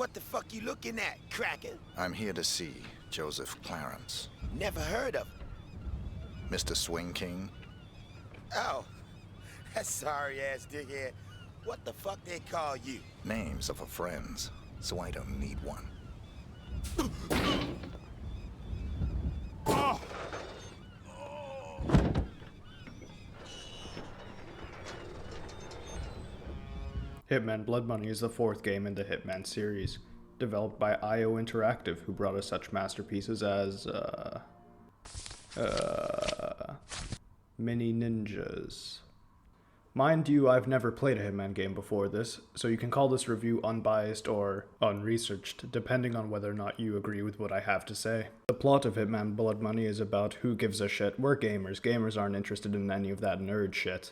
What the fuck you looking at, cracker? I'm here to see Joseph Clarence. Never heard of him. Mr. Swing King? Oh, that sorry-ass dickhead. What the fuck they call you? Names are for friends, so I don't need one. Hitman Bloodmoney is the fourth game in the Hitman series, developed by IO Interactive, who brought us such masterpieces as, Mini Ninjas. Mind you, I've never played a Hitman game before this, so you can call this review unbiased or unresearched, depending on whether or not you agree with what I have to say. The plot of Hitman Bloodmoney is about who gives a shit. We're gamers. Gamers aren't interested in any of that nerd shit.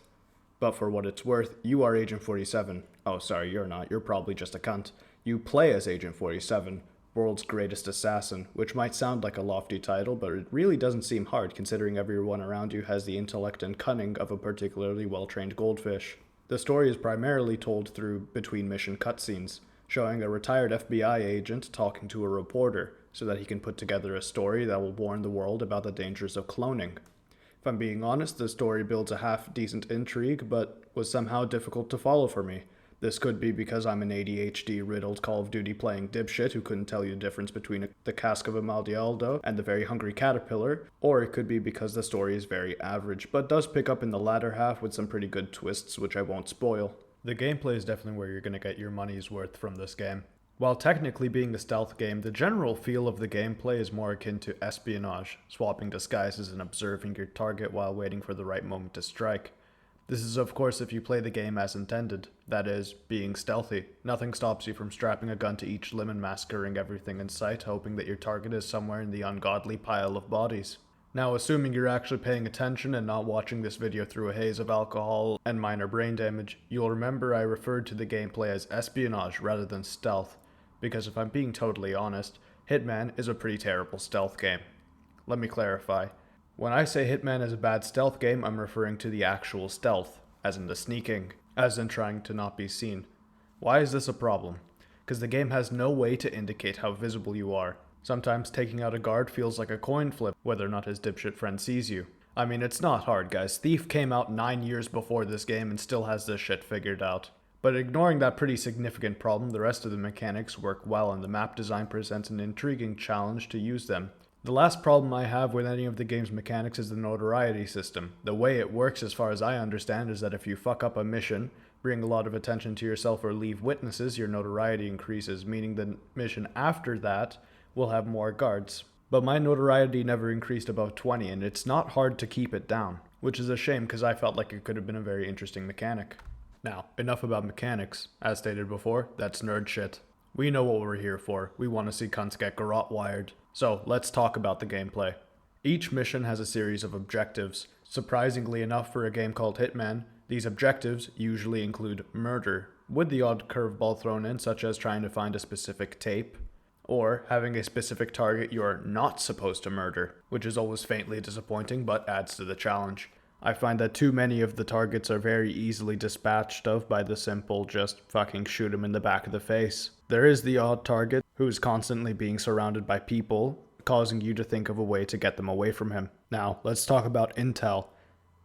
But for what it's worth, you are Agent 47. Oh, sorry, you're not. You're probably just a cunt. You play as Agent 47, world's greatest assassin, which might sound like a lofty title, but it really doesn't seem hard considering everyone around you has the intellect and cunning of a particularly well-trained goldfish. The story is primarily told through between-mission cutscenes, showing a retired FBI agent talking to a reporter, so that he can put together a story that will warn the world about the dangers of cloning. If I'm being honest, the story builds a half-decent intrigue, but was somehow difficult to follow for me. This could be because I'm an ADHD-riddled Call of Duty playing dipshit who couldn't tell you the difference between the cask of Amaldialdo and the very hungry caterpillar, or it could be because the story is very average, but does pick up in the latter half with some pretty good twists, which I won't spoil. The gameplay is definitely where you're going to get your money's worth from this game. While technically being a stealth game, the general feel of the gameplay is more akin to espionage, swapping disguises and observing your target while waiting for the right moment to strike. This is of course if you play the game as intended, that is, being stealthy. Nothing stops you from strapping a gun to each limb and massacring everything in sight, hoping that your target is somewhere in the ungodly pile of bodies. Now, assuming you're actually paying attention and not watching this video through a haze of alcohol and minor brain damage, you'll remember I referred to the gameplay as espionage rather than stealth. Because if I'm being totally honest, Hitman is a pretty terrible stealth game. Let me clarify. When I say Hitman is a bad stealth game, I'm referring to the actual stealth, as in the sneaking, as in trying to not be seen. Why is this a problem? Because the game has no way to indicate how visible you are. Sometimes taking out a guard feels like a coin flip, whether or not his dipshit friend sees you. I mean, it's not hard, guys. Thief came out 9 years before this game and still has this shit figured out. But ignoring that pretty significant problem, the rest of the mechanics work well and the map design presents an intriguing challenge to use them. The last problem I have with any of the game's mechanics is the notoriety system. The way it works, as far as I understand, is that if you fuck up a mission, bring a lot of attention to yourself or leave witnesses, your notoriety increases, meaning the mission after that will have more guards. But my notoriety never increased above 20 and it's not hard to keep it down, which is a shame because I felt like it could have been a very interesting mechanic. Now, enough about mechanics. As stated before, that's nerd shit. We know what we're here for. We want to see cunts get garrote wired. So, let's talk about the gameplay. Each mission has a series of objectives. Surprisingly enough for a game called Hitman, these objectives usually include murder, with the odd curveball thrown in, such as trying to find a specific tape, or having a specific target you're not supposed to murder, which is always faintly disappointing but adds to the challenge. I find that too many of the targets are very easily dispatched of by the simple just fucking shoot him in the back of the face. There is the odd target who is constantly being surrounded by people, causing you to think of a way to get them away from him. Now, let's talk about intel.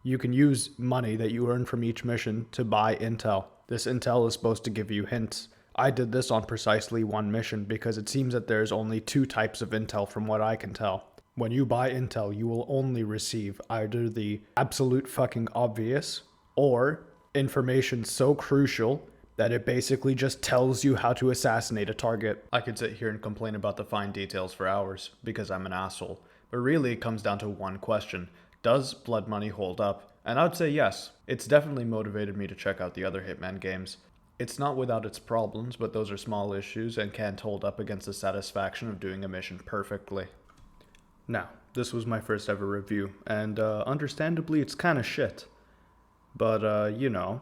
You can use money that you earn from each mission to buy intel. This intel is supposed to give you hints. I did this on precisely one mission because it seems that there's only 2 types of intel from what I can tell. When you buy intel, you will only receive either the absolute fucking obvious or information so crucial that it basically just tells you how to assassinate a target. I could sit here and complain about the fine details for hours because I'm an asshole, but really it comes down to one question. Does Blood Money hold up? And I would say yes. It's definitely motivated me to check out the other Hitman games. It's not without its problems, but those are small issues and can't hold up against the satisfaction of doing a mission perfectly. Now, this was my first ever review, and understandably it's kinda shit. But, you know,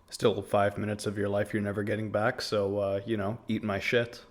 still 5 minutes of your life you're never getting back, so, you know, eat my shit.